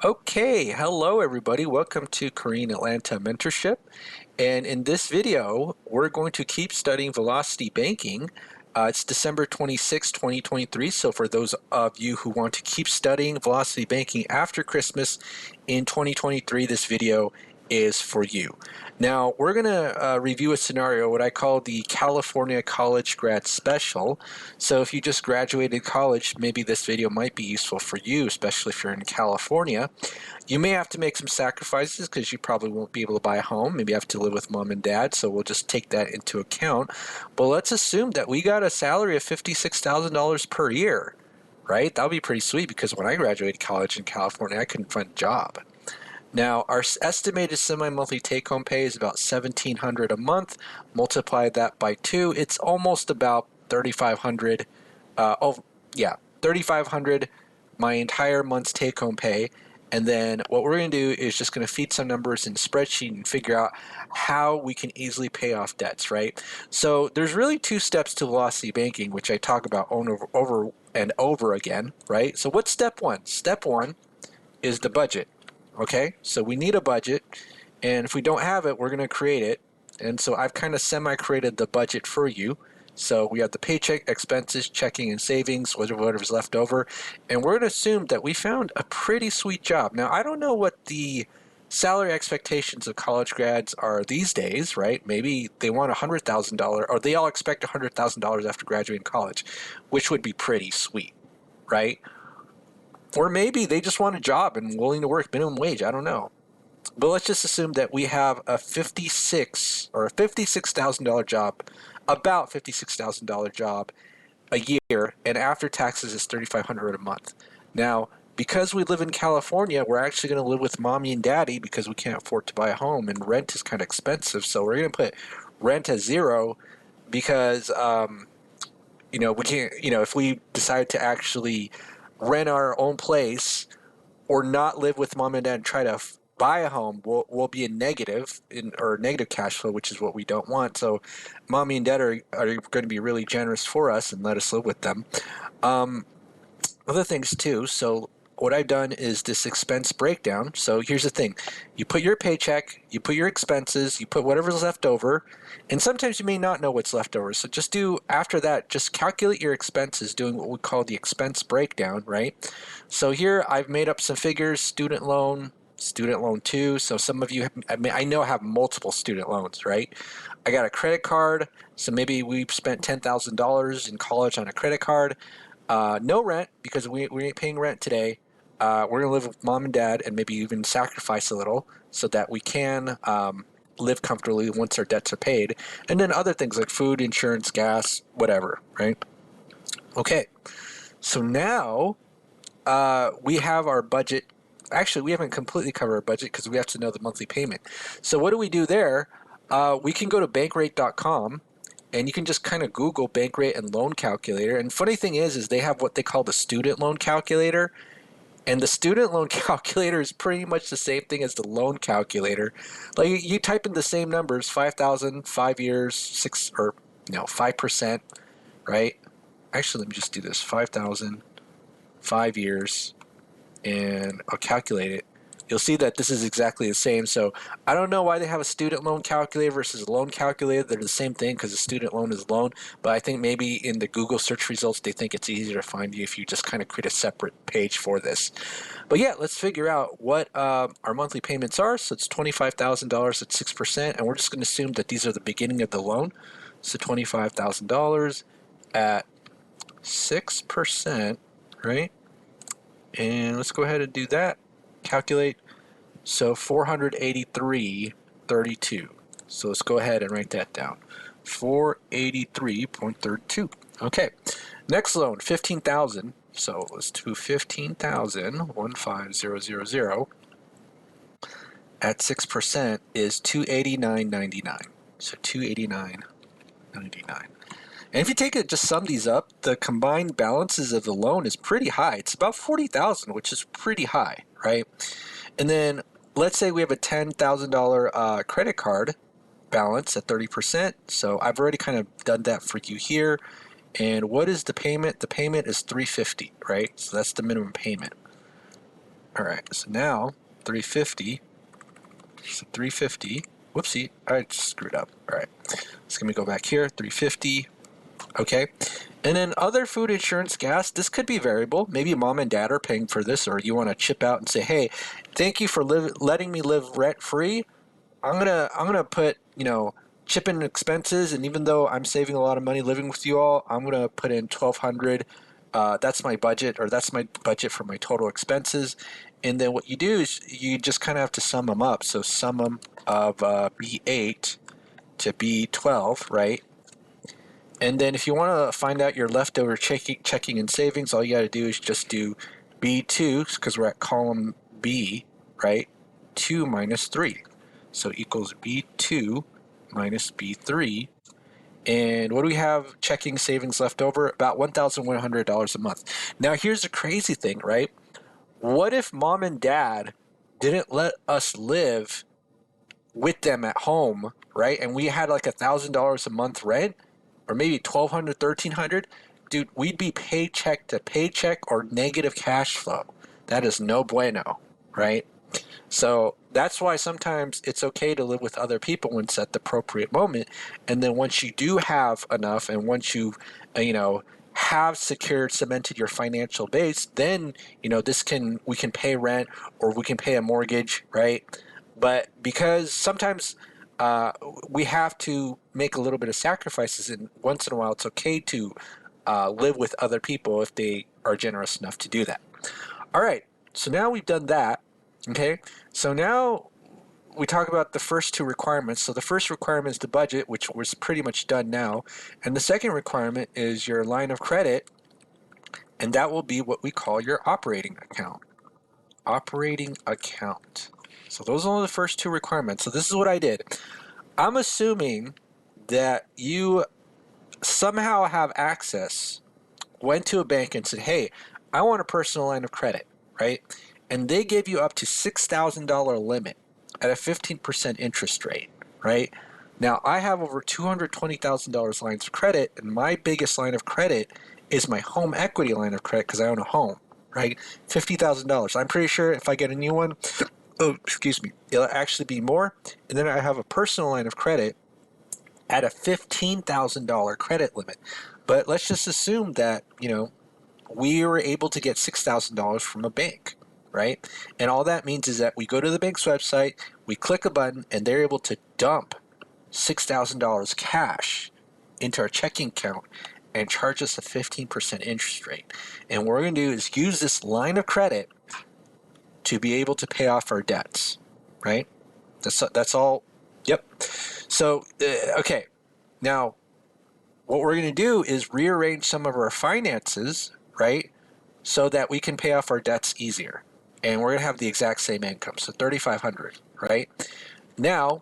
Okay, hello everybody. Welcome to Korean Atlanta Mentorship. And in this video, we're going to keep studying velocity banking. It's December 26, 2023. So for those of you who want to keep studying velocity banking after Christmas in 2023, this video is for you. Now, we're going to review a scenario, what I call the California College Grad Special. So if you just graduated college, maybe this video might be useful for you, especially if you're in California. You may have to make some sacrifices because you probably won't be able to buy a home. Maybe you have to live with mom and dad, so we'll just take that into account. But let's assume that we got a salary of $56,000 per year, right? That would be pretty sweet because when I graduated college in California, I couldn't find a job. Now, our estimated semi-monthly take-home pay is about $1,700 a month. Multiply that by 2, it's almost about $3,500. Yeah, $3,500, my entire month's take-home pay. And then what we're going to do is just going to feed some numbers in a spreadsheet and figure out how we can easily pay off debts, right? So there's really two steps to velocity banking, which I talk about over and over again, right? So what's step one? Step one is the budget. Okay, so we need a budget, and if we don't have it, we're going to create it. And so I've kind of semi-created the budget for you. So we have the paycheck, expenses, checking, and savings, whatever's left over. And we're going to assume that we found a pretty sweet job. Now, I don't know what the salary expectations of college grads are these days, right? Maybe they want $100,000, or they all expect $100,000 after graduating college, which would be pretty sweet, right? Or maybe they just want a job and willing to work minimum wage. I don't know. But let's just assume that we have a $56,000 job, about $56,000 job a year, and after taxes is $3,500 a month. Now, because we live in California, we're actually going to live with mommy and daddy because we can't afford to buy a home, and rent is kind of expensive. So we're going to put rent as zero because we can't. If we decide to actually rent our own place or not live with mom and dad and try to buy a home, we'll be in negative cash flow, which is what we don't want. So mommy and dad are going to be really generous for us and let us live with them. Other things too. So what I've done is this expense breakdown. So here's the thing. You put your paycheck, you put your expenses, you put whatever's left over, and sometimes you may not know what's left over. So after that, just calculate your expenses doing what we call the expense breakdown, right? So here I've made up some figures, student loan 2. So some of you, I know, have multiple student loans, right? I got a credit card. So maybe we spent $10,000 in college on a credit card. No rent because we ain't paying rent today. We're going to live with mom and dad and maybe even sacrifice a little so that we can live comfortably once our debts are paid. And then other things like food, insurance, gas, whatever, right? Okay, so now we have our budget. Actually, we haven't completely covered our budget because we have to know the monthly payment. So what do we do there? We can go to bankrate.com and you can just kind of Google Bankrate and loan calculator. And funny thing is they have what they call the student loan calculator. And the student loan calculator is pretty much the same thing as the loan calculator. Like you type in the same numbers, 5,000, 5 years, 5%, right? Actually, let me just do this, 5,000, 5 years, and I'll calculate it. You'll see that this is exactly the same. So I don't know why they have a student loan calculator versus a loan calculator. They're the same thing because a student loan is a loan. But I think maybe in the Google search results, they think it's easier to find you if you just kind of create a separate page for this. But yeah, let's figure out what our monthly payments are. So it's $25,000 at 6%. And we're just going to assume that these are the beginning of the loan. So $25,000 at 6%, right? And let's go ahead and do that. Calculate. So 483.32. So let's go ahead and write that down. 483.32. Okay. Next loan, 15,000. So let's do 15,000, 15000 at 6% is 289.99. So 289.99. And if you take it, just sum these up, the combined balances of the loan is pretty high. It's about 40,000, which is pretty high, right? And then let's say we have a $10,000 credit card balance at 30%. So I've already kind of done that for you here. And what is the payment? The payment is $350, right? So that's the minimum payment. All right, so now 350. So 350. Whoopsie, I just screwed up. All right, so let me go back here. 350. Okay. And then other food, insurance, gas, this could be variable. Maybe mom and dad are paying for this, or you want to chip out and say, hey, thank you for letting me live rent free. I'm gonna put, chip in expenses, and even though I'm saving a lot of money living with you all, I'm gonna put in 1,200. That's my budget, or that's my budget for my total expenses. And then what you do is you just kind of have to sum them up. So sum them of B8 to B12, right? And then if you want to find out your leftover checking and savings, all you got to do is just do B2, because we're at column B, right? 2 minus 3. So equals B2 minus B3. And what do we have checking savings left over? About $1,100 a month. Now here's the crazy thing, right? What if mom and dad didn't let us live with them at home, right? And we had like $1,000 a month rent, or maybe 1,200, 1,300. Dude, we'd be paycheck to paycheck or negative cash flow. That is no bueno, right? So that's why sometimes it's okay to live with other people when it's at the appropriate moment. And then once you do have enough, and once you, have secured, cemented your financial base, then, we can pay rent, or we can pay a mortgage, right? But because sometimes we have to make a little bit of sacrifices, and once in a while it's okay to live with other people if they are generous enough to do that. All right, so now we've done that. Okay, so now we talk about the first two requirements. So the first requirement is the budget, which was pretty much done now. And the second requirement is your line of credit, and that will be what we call your operating account. Operating account. So those are only the first two requirements. So this is what I did. I'm assuming that you somehow have access, went to a bank and said, hey, I want a personal line of credit, right? And they gave you up to $6,000 limit at a 15% interest rate, right? Now, I have over $220,000 lines of credit, and my biggest line of credit is my home equity line of credit because I own a home, right? $50,000. I'm pretty sure if I get a new one, it'll actually be more. And then I have a personal line of credit at a $15,000 credit limit. But let's just assume that, we were able to get $6,000 from a bank, right? And all that means is that we go to the bank's website, we click a button, and they're able to dump $6,000 cash into our checking account and charge us a 15% interest rate. And what we're going to do is use this line of credit to be able to pay off our debts, right? That's all. Yep. So, okay. Now, what we're going to do is rearrange some of our finances, right, so that we can pay off our debts easier. And we're going to have the exact same income, so $3,500, right? Now,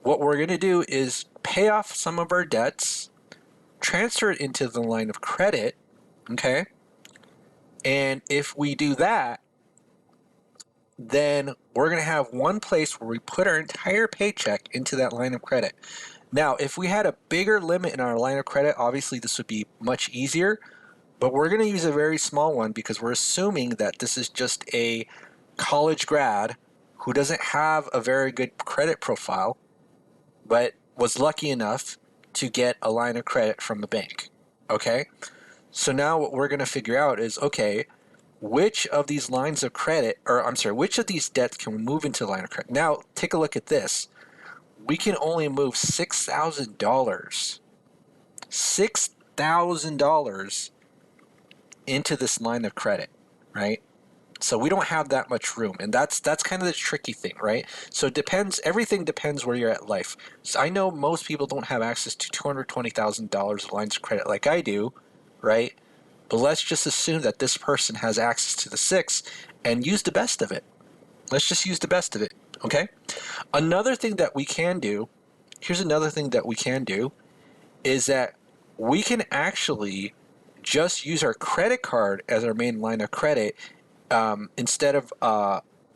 what we're going to do is pay off some of our debts, transfer it into the line of credit, okay? And if we do that, then we're going to have one place where we put our entire paycheck into that line of credit. Now, if we had a bigger limit in our line of credit, obviously this would be much easier. But we're going to use a very small one because we're assuming that this is just a college grad who doesn't have a very good credit profile, but was lucky enough to get a line of credit from the bank. Okay? So now what we're going to figure out is, okay, which of these lines of credit, which of these debts can we move into line of credit? Now, take a look at this. We can only move $6,000. $6,000 into this line of credit, right? So we don't have that much room, and that's kind of the tricky thing, right? So it depends. Everything depends where you're at in life. So I know most people don't have access to $220,000 of lines of credit like I do, right? But let's just assume that this person has access to the six and use the best of it. Let's just use the best of it, okay? Another thing that we can do, here's another thing that we can do, is that we can actually just use our credit card as our main line of credit instead of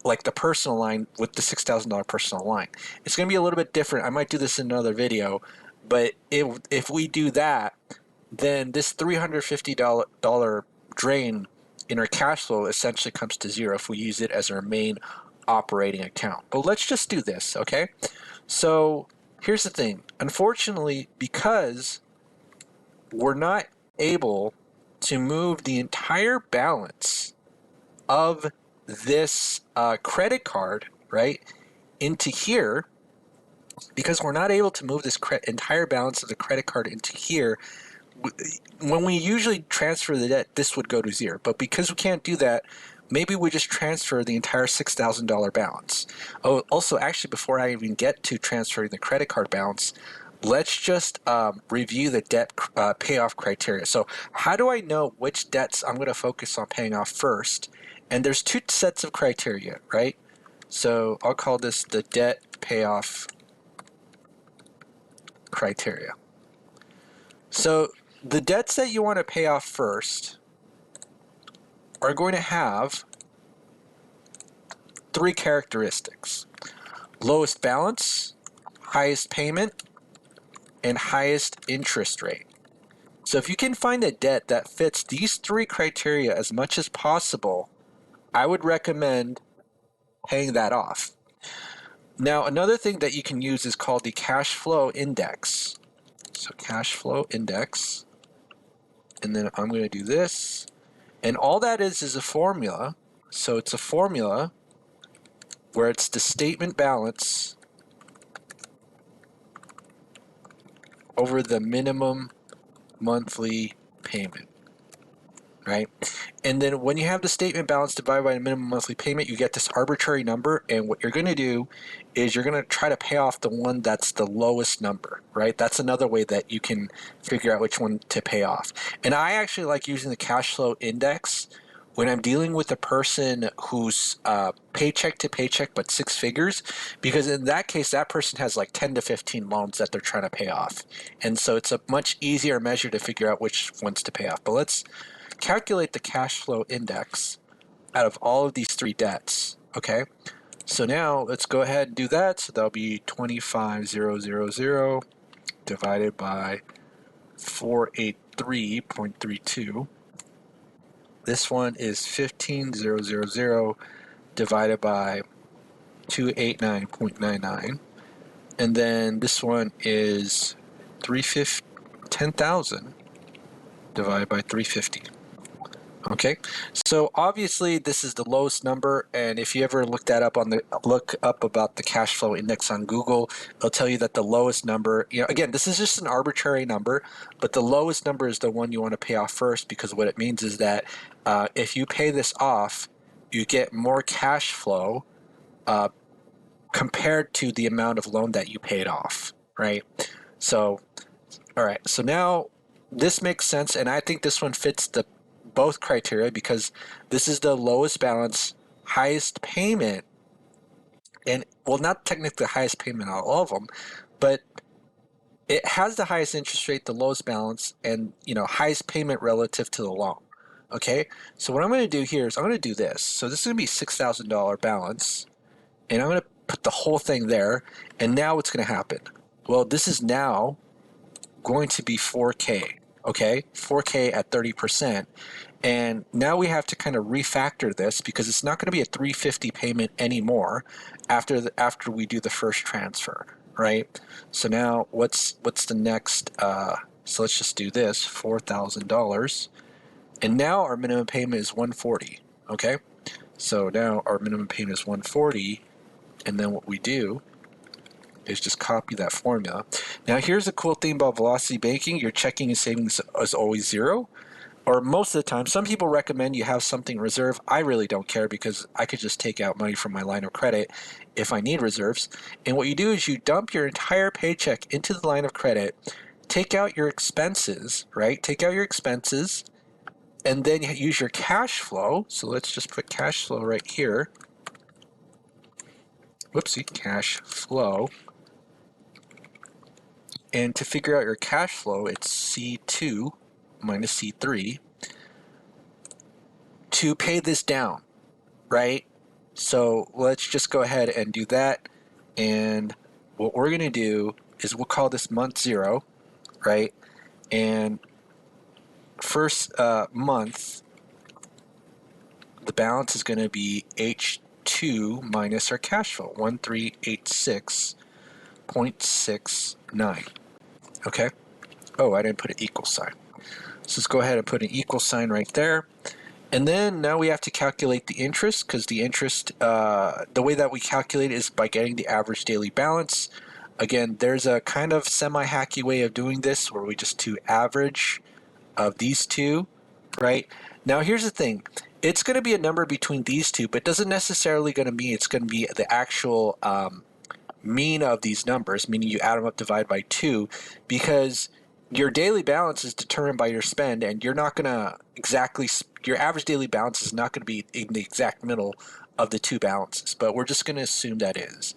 like the personal line with the $6,000 personal line. It's going to be a little bit different. I might do this in another video, but if we do that, then this $350 drain in our cash flow essentially comes to zero if we use it as our main operating account. But let's just do this, okay? So here's the thing. Unfortunately, because we're not able to move the entire balance of this credit card, right, into here, because we're not able to move this entire balance of the credit card into here, when we usually transfer the debt, this would go to zero. But because we can't do that, maybe we just transfer the entire $6,000 balance. Oh, also, actually, before I even get to transferring the credit card balance, let's just review the debt payoff criteria. So how do I know which debts I'm going to focus on paying off first? And there's two sets of criteria, right? So I'll call this the debt payoff criteria. So the debts that you want to pay off first are going to have three characteristics: lowest balance, highest payment, and highest interest rate. So if you can find a debt that fits these three criteria as much as possible, I would recommend paying that off. Now, another thing that you can use is called the cash flow index. So cash flow index, and then I'm going to do this. And all that is a formula. So it's a formula where it's the statement balance over the minimum monthly payment, right? And then when you have the statement balance divided by the minimum monthly payment, you get this arbitrary number. And what you're going to do is you're going to try to pay off the one that's the lowest number, right? That's another way that you can figure out which one to pay off. And I actually like using the cash flow index when I'm dealing with a person who's paycheck to paycheck but six figures, because in that case, that person has like 10 to 15 loans that they're trying to pay off. And so it's a much easier measure to figure out which ones to pay off. But let's calculate the cash flow index out of all of these three debts, okay? So now let's go ahead and do that. So that'll be 25,000 divided by 483.32. This one is 15,000 divided by 289.99. And then this one is 10,000 divided by 350. Okay, so obviously this is the lowest number, and if you ever look that up look up about the cash flow index on Google, it'll tell you that the lowest number, again, this is just an arbitrary number, but the lowest number is the one you want to pay off first, because what it means is that if you pay this off, you get more cash flow compared to the amount of loan that you paid off, right? So, all right, so now this makes sense, and I think this one fits both criteria, because this is the lowest balance, highest payment, and well, not technically the highest payment out of all of them, but it has the highest interest rate, the lowest balance, and highest payment relative to the loan. Okay, so what I'm going to do here is I'm going to do this. So this is going to be $6,000 balance, and I'm going to put the whole thing there. And now what's going to happen? Well, this is now going to be 4K. Okay, 4K at 30%. And now we have to kind of refactor this, because it's not going to be a 350 payment anymore after we do the first transfer, right? So now what's the next? So let's just do this, $4,000, and now our minimum payment is 140. Okay, so now our minimum payment is 140, and then what we do is just copy that formula. Now here's the cool thing about Velocity Banking: your checking and savings is always zero. Or most of the time. Some people recommend you have something in reserve. I really don't care, because I could just take out money from my line of credit if I need reserves. And what you do is you dump your entire paycheck into the line of credit, take out your expenses, right? Take out your expenses, and then use your cash flow. So let's just put cash flow right here. Whoopsie, cash flow. And to figure out your cash flow, it's C2 minus C3 to pay this down, right? So let's just go ahead and do that. And what we're going to do is we'll call this month 0, right? And first month the balance is going to be H2 minus our cash flow, 1386.69. Okay? Oh, I didn't put an equal sign. So let's go ahead and put an equal sign right there. And then now we have to calculate the interest, because the interest, the way that we calculate it is by getting the average daily balance. Again, there's a kind of semi-hacky way of doing this where we just do average of these two, right? Now here's the thing. It's going to be a number between these two, but doesn't necessarily going to mean it's going to be the actual mean of these numbers, meaning you add them up, divide by 2, because your daily balance is determined by your spend, and you're not going to exactly, your average daily balance is not going to be in the exact middle of the two balances, but we're just going to assume that is.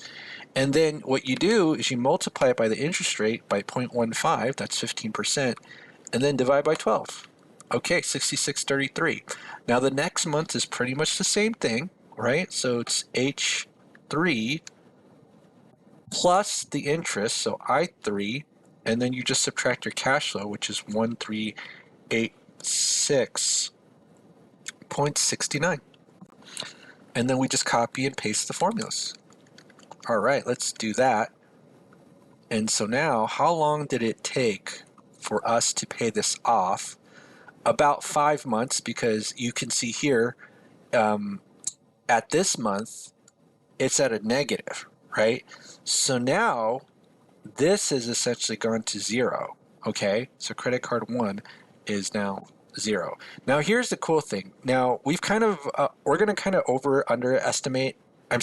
And then what you do is you multiply it by the interest rate by 0.15, that's 15%, and then divide by 12. Okay, 66.33. Now the next month is pretty much the same thing, right? So it's H3 plus the interest, so I3, and then you just subtract your cash flow, which is 1386.69. And then we just copy and paste the formulas. All right, let's do that. And so now, how long did it take for us to pay this off? About 5 months, because you can see here at this month, it's at a negative, right? So now this is essentially gone to 0, okay? So credit card 1 is now 0. Now here's the cool thing. Now we've kind of, we're going to kind of overestimate a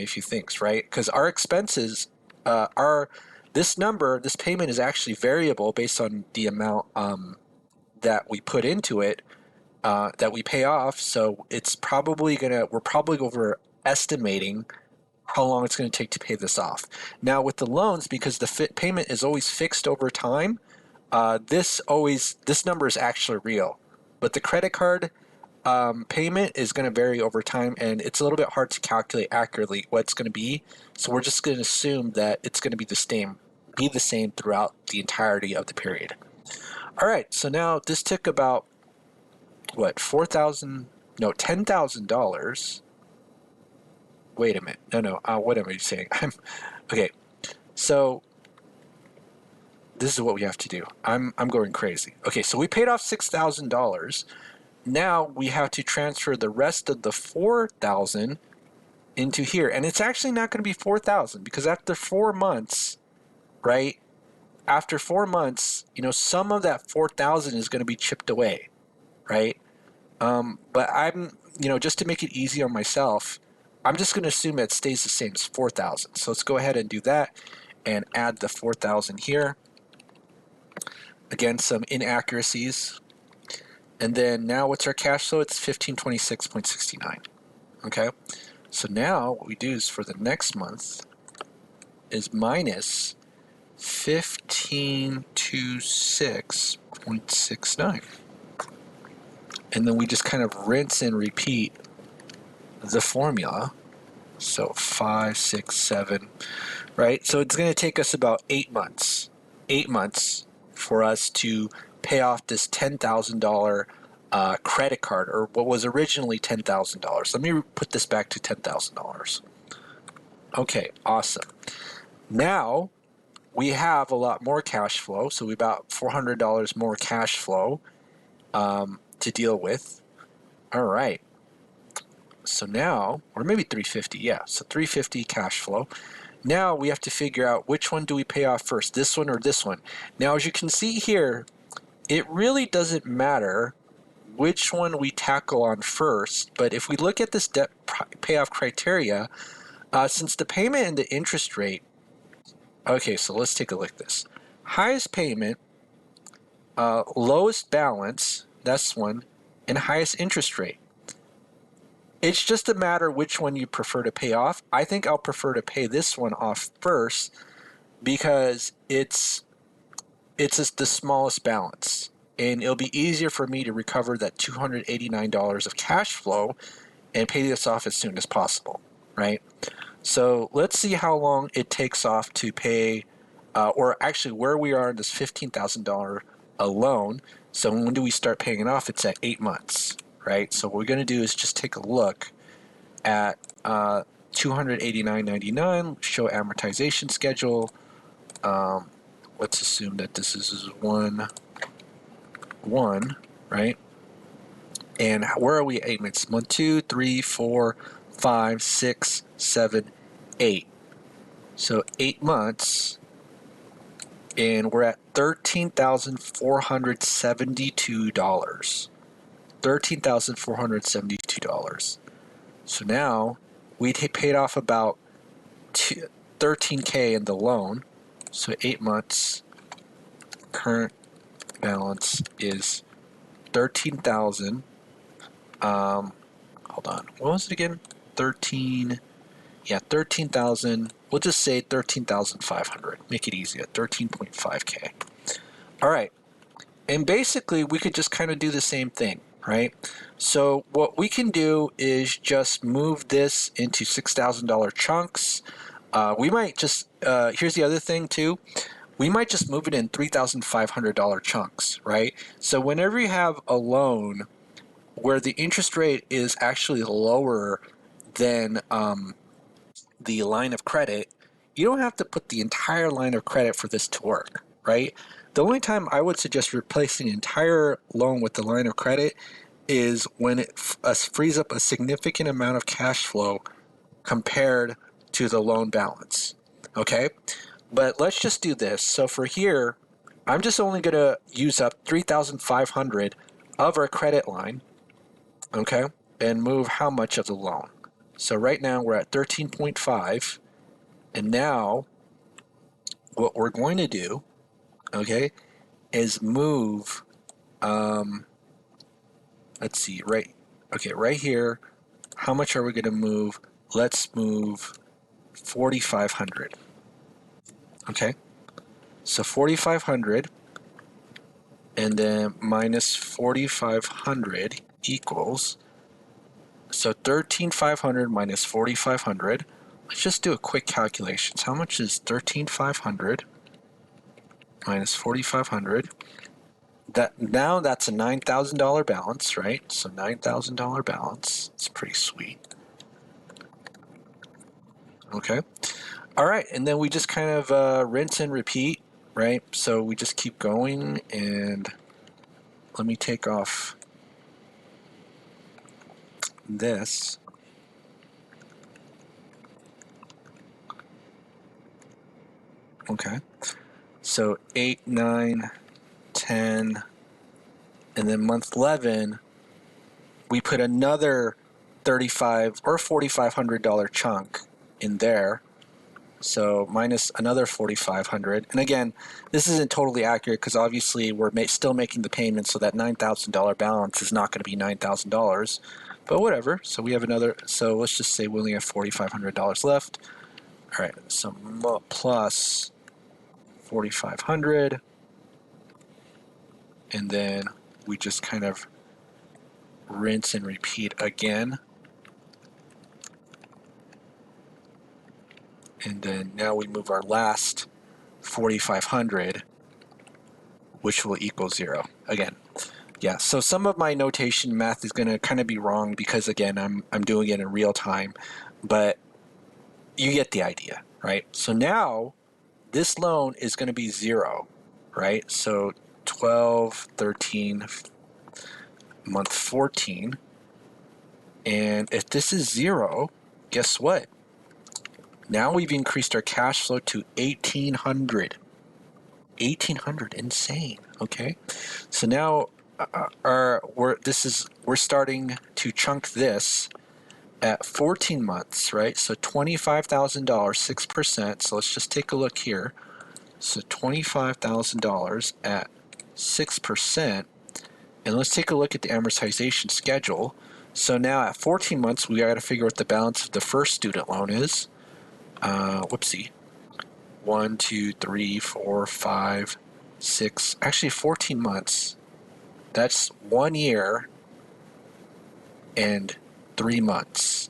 few things, right? Because our expenses this number, this payment is actually variable based on the amount that we put into it, that we pay off. So it's probably we're probably overestimating how long it's going to take to pay this off. Now with the loans, because the payment is always fixed over time, this number is actually real. But the credit card payment is going to vary over time, and it's a little bit hard to calculate accurately what it's going to be. So we're just going to assume that it's going to be the same throughout the entirety of the period. All right, so now this took about $10,000. Wait a minute. No. What am I saying? Okay. So this is what we have to do. I'm going crazy. Okay, so we paid off $6,000. Now we have to transfer the rest of the $4,000 into here, and it's actually not going to be $4,000 because after 4 months, right? After 4 months, some of that $4,000 is going to be chipped away, right? But I'm, just to make it easy on myself, I'm just going to assume it stays the same as 4,000. So let's go ahead and do that and add the 4,000 here. Again, some inaccuracies. And then now what's our cash flow? It's 1526.69. Okay. So now what we do is for the next month is minus 1526.69. And then we just kind of rinse and repeat the formula. So 5, 6, 7, right? So it's going to take us about 8 months. 8 months for us to pay off this $10,000 credit card, or what was originally $10,000. Let me put this back to $10,000. Okay, awesome. Now we have a lot more cash flow, so we about $400 more cash flow to deal with. All right. So now, or maybe 350, yeah. So 350 cash flow. Now we have to figure out which one do we pay off first, this one or this one. Now, as you can see here, it really doesn't matter which one we tackle on first, but if we look at this debt payoff criteria, since the payment and the interest rate, okay, so let's take a look at this. Highest payment, lowest balance, that's one, and highest interest rate. It's just a matter which one you prefer to pay off. I think I'll prefer to pay this one off first because it's the smallest balance, and it'll be easier for me to recover that $289 of cash flow and pay this off as soon as possible, right? So let's see how long it takes off to pay, or actually where we are in this $15,000 loan. So when do we start paying it off? It's at 8 months, right? So what we're going to do is just take a look at $289.99, show amortization schedule. Let's assume that this is 1, right? And where are we? 8 months. 1, 2, 3, 4, 5, 6, 7, 8. So 8 months, and we're at $13,472. $13,472. So now we paid off about $13K in the loan. So 8 months, current balance is 13,000. Hold on. What was it again? 13. Yeah, 13,000. We'll just say 13,500. Make it easy at 13.5K. All right. And basically, we could just kind of do the same thing, right? So what we can do is just move this into $6,000 chunks. We might just, here's the other thing too. We might just move it in $3,500 chunks, right? So whenever you have a loan where the interest rate is actually lower than the line of credit, you don't have to put the entire line of credit for this to work, right? The only time I would suggest replacing the entire loan with the line of credit is when it frees up a significant amount of cash flow compared to the loan balance, okay? But let's just do this. So for here, I'm just only going to use up 3,500 of our credit line, okay, and move how much of the loan? So right now we're at 13.5, and now what we're going to do, okay, is move, let's see, right here, how much are we going to move? Let's move 4,500, okay? So 4,500, and then minus 4,500 equals, so 13,500 minus 4,500. Let's just do a quick calculation. How much is 13,500 minus 4,500? Now that's a $9,000 balance, right? So $9,000 balance. It's pretty sweet. Okay. All right, and then we just kind of rinse and repeat, right? So we just keep going, and let me take off this. Okay. So 8, 9, 10, and then month 11, we put another $3,500 or $4,500 chunk in there. So minus another 4,500. And again, this isn't totally accurate because obviously we're still making the payment, so that $9,000 balance is not going to be $9,000. But whatever. So we have another. So let's just say we only have $4,500 left. All right. So plus 4,500, and then we just kind of rinse and repeat again. And then now we move our last 4,500, which will equal 0 again. Yeah, so some of my notation math is going to kind of be wrong because again, I'm doing it in real time, but you get the idea, right? So now this loan is going to be 0, right? So 12, 13, month 14. And if this is 0, guess what? Now we've increased our cash flow to 1,800. 1,800, insane. Okay, so now we're starting to chunk this at 14 months, right? So $25,000, 6%. So let's just take a look here. So $25,000 at 6%, and let's take a look at the amortization schedule. So now at 14 months, we got to figure out what the balance of the first student loan is. Whoopsie. 1, 2, 3, 4, 5, 6, actually 14 months. That's 1 year and 3 months.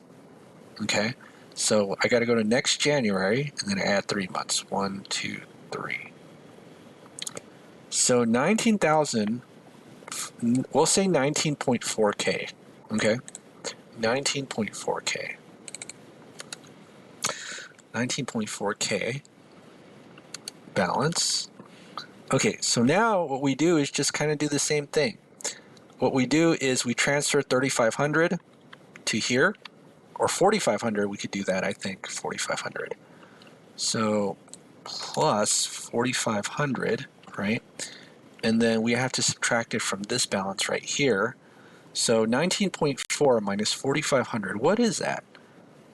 Okay, so I got to go to next January and then add 3 months. 1, 2, 3. So 19,000. We'll say 19.4K. Okay, 19.4K. 19.4K balance. Okay, so now what we do is just kind of do the same thing. What we do is we transfer 3,500 to here, or 4,500, we could do that, I think, 4,500. So plus 4,500, right? And then we have to subtract it from this balance right here. So 19.4 minus 4,500, what is that?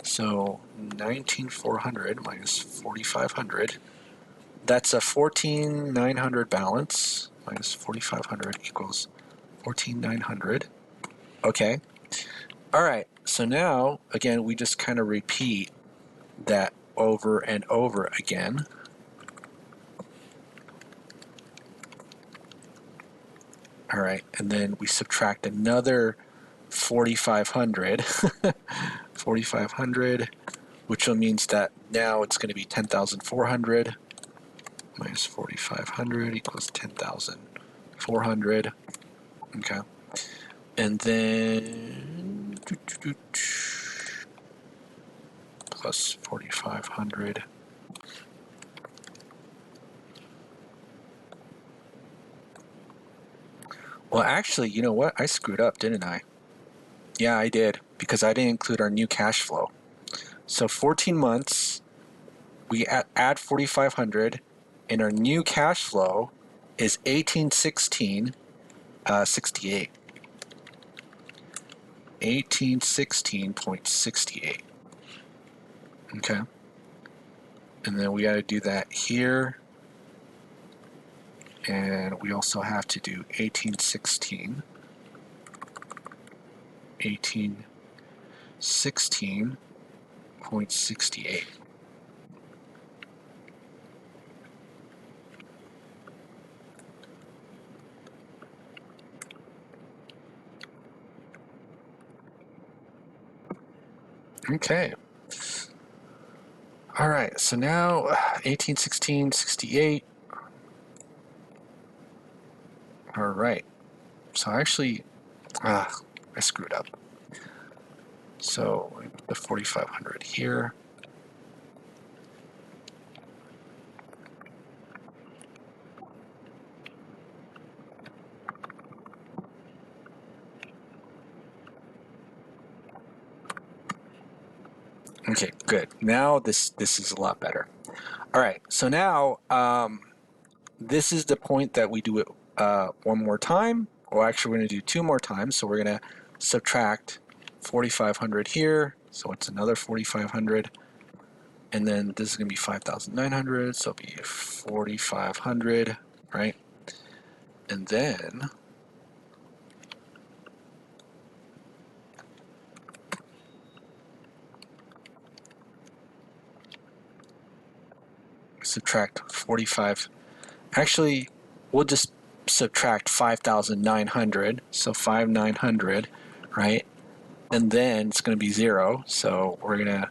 So 19,400 minus 4,500, that's a 14,900 balance, minus 4,500 equals 14,900. Okay. All right. So now, again, we just kind of repeat that over and over again. All right. And then we subtract another 4,500. 4,500, which means that now it's going to be 10,400 minus 4,500 equals 10,400. Okay. And then plus 4,500. Well, actually, you know what? I screwed up, didn't I? Yeah, I did, because I didn't include our new cash flow. So 14 months, we add 4,500, and our new cash flow is 1816.68. 1816.68. Okay. And then we got to do that here. And we also have to do 1816. 1816.68. Okay. All right, so now 1816.68. All right. So actually, I screwed up. So the 4,500 here. Okay, good. Now this is a lot better. All right, so now this is the point that we do it one more time. Or actually, we're going to do two more times. So we're going to subtract 4,500 here. So it's another 4,500. And then this is going to be 5,900. So it'll be 4,500, right? And then subtract 45. Actually, we'll just subtract 5,900. So 5,900, right? And then it's going to be 0. So we're going to,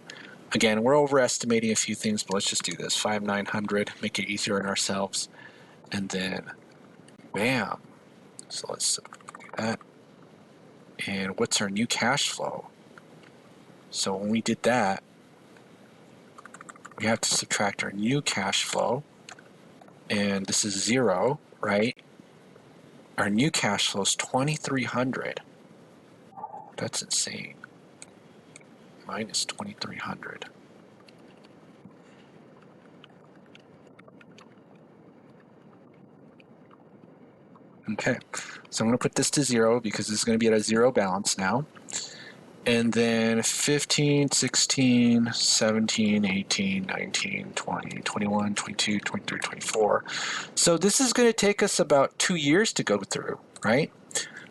again, we're overestimating a few things, but let's just do this. 5,900, make it easier on ourselves. And then, bam. So let's do that. And what's our new cash flow? So when we did that, we have to subtract our new cash flow. And this is 0, right? Our new cash flow is 2,300. That's insane. Minus 2,300. Okay, so I'm going to put this to 0 because this is going to be at a 0 balance now. And then 15, 16, 17, 18, 19, 20, 21, 22, 23, 24. So this is going to take us about 2 years to go through, right?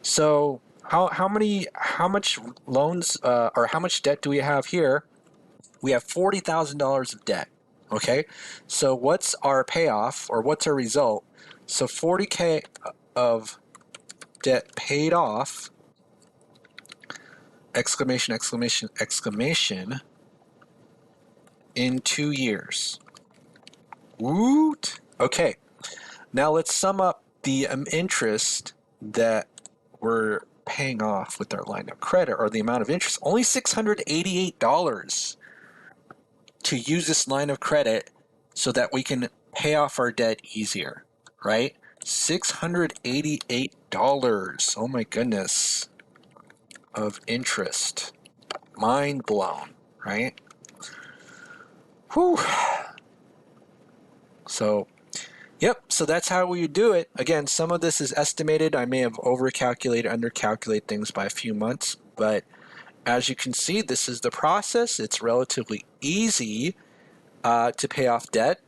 So how much loans or how much debt do we have here? We have $40,000 of debt. Okay, so what's our payoff or what's our result? So 40K of debt paid off, exclamation, exclamation, exclamation, in 2 years. Woot! Okay, now let's sum up the interest that we're paying off with our line of credit, or the amount of interest, only $688 to use this line of credit so that we can pay off our debt easier, right? $688. Oh my goodness. Of interest. Mind blown, right? Whew. So, yep, so that's how we do it. Again, some of this is estimated. I may have overcalculated, undercalculated things by a few months, but as you can see, this is the process. It's relatively easy to pay off debt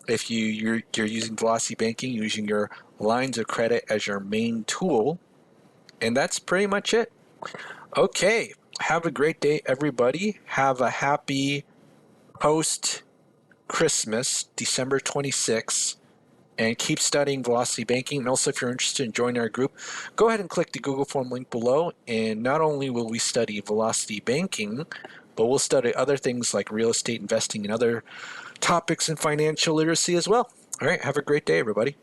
if you're using Velocity Banking, using your lines of credit as your main tool. And that's pretty much it. Okay, have a great day, everybody. Have a happy post-Christmas, December 26th, and keep studying Velocity Banking. And also, if you're interested in joining our group, go ahead and click the Google Form link below. And not only will we study Velocity Banking, but we'll study other things like real estate investing and other topics in financial literacy as well. All right, have a great day, everybody.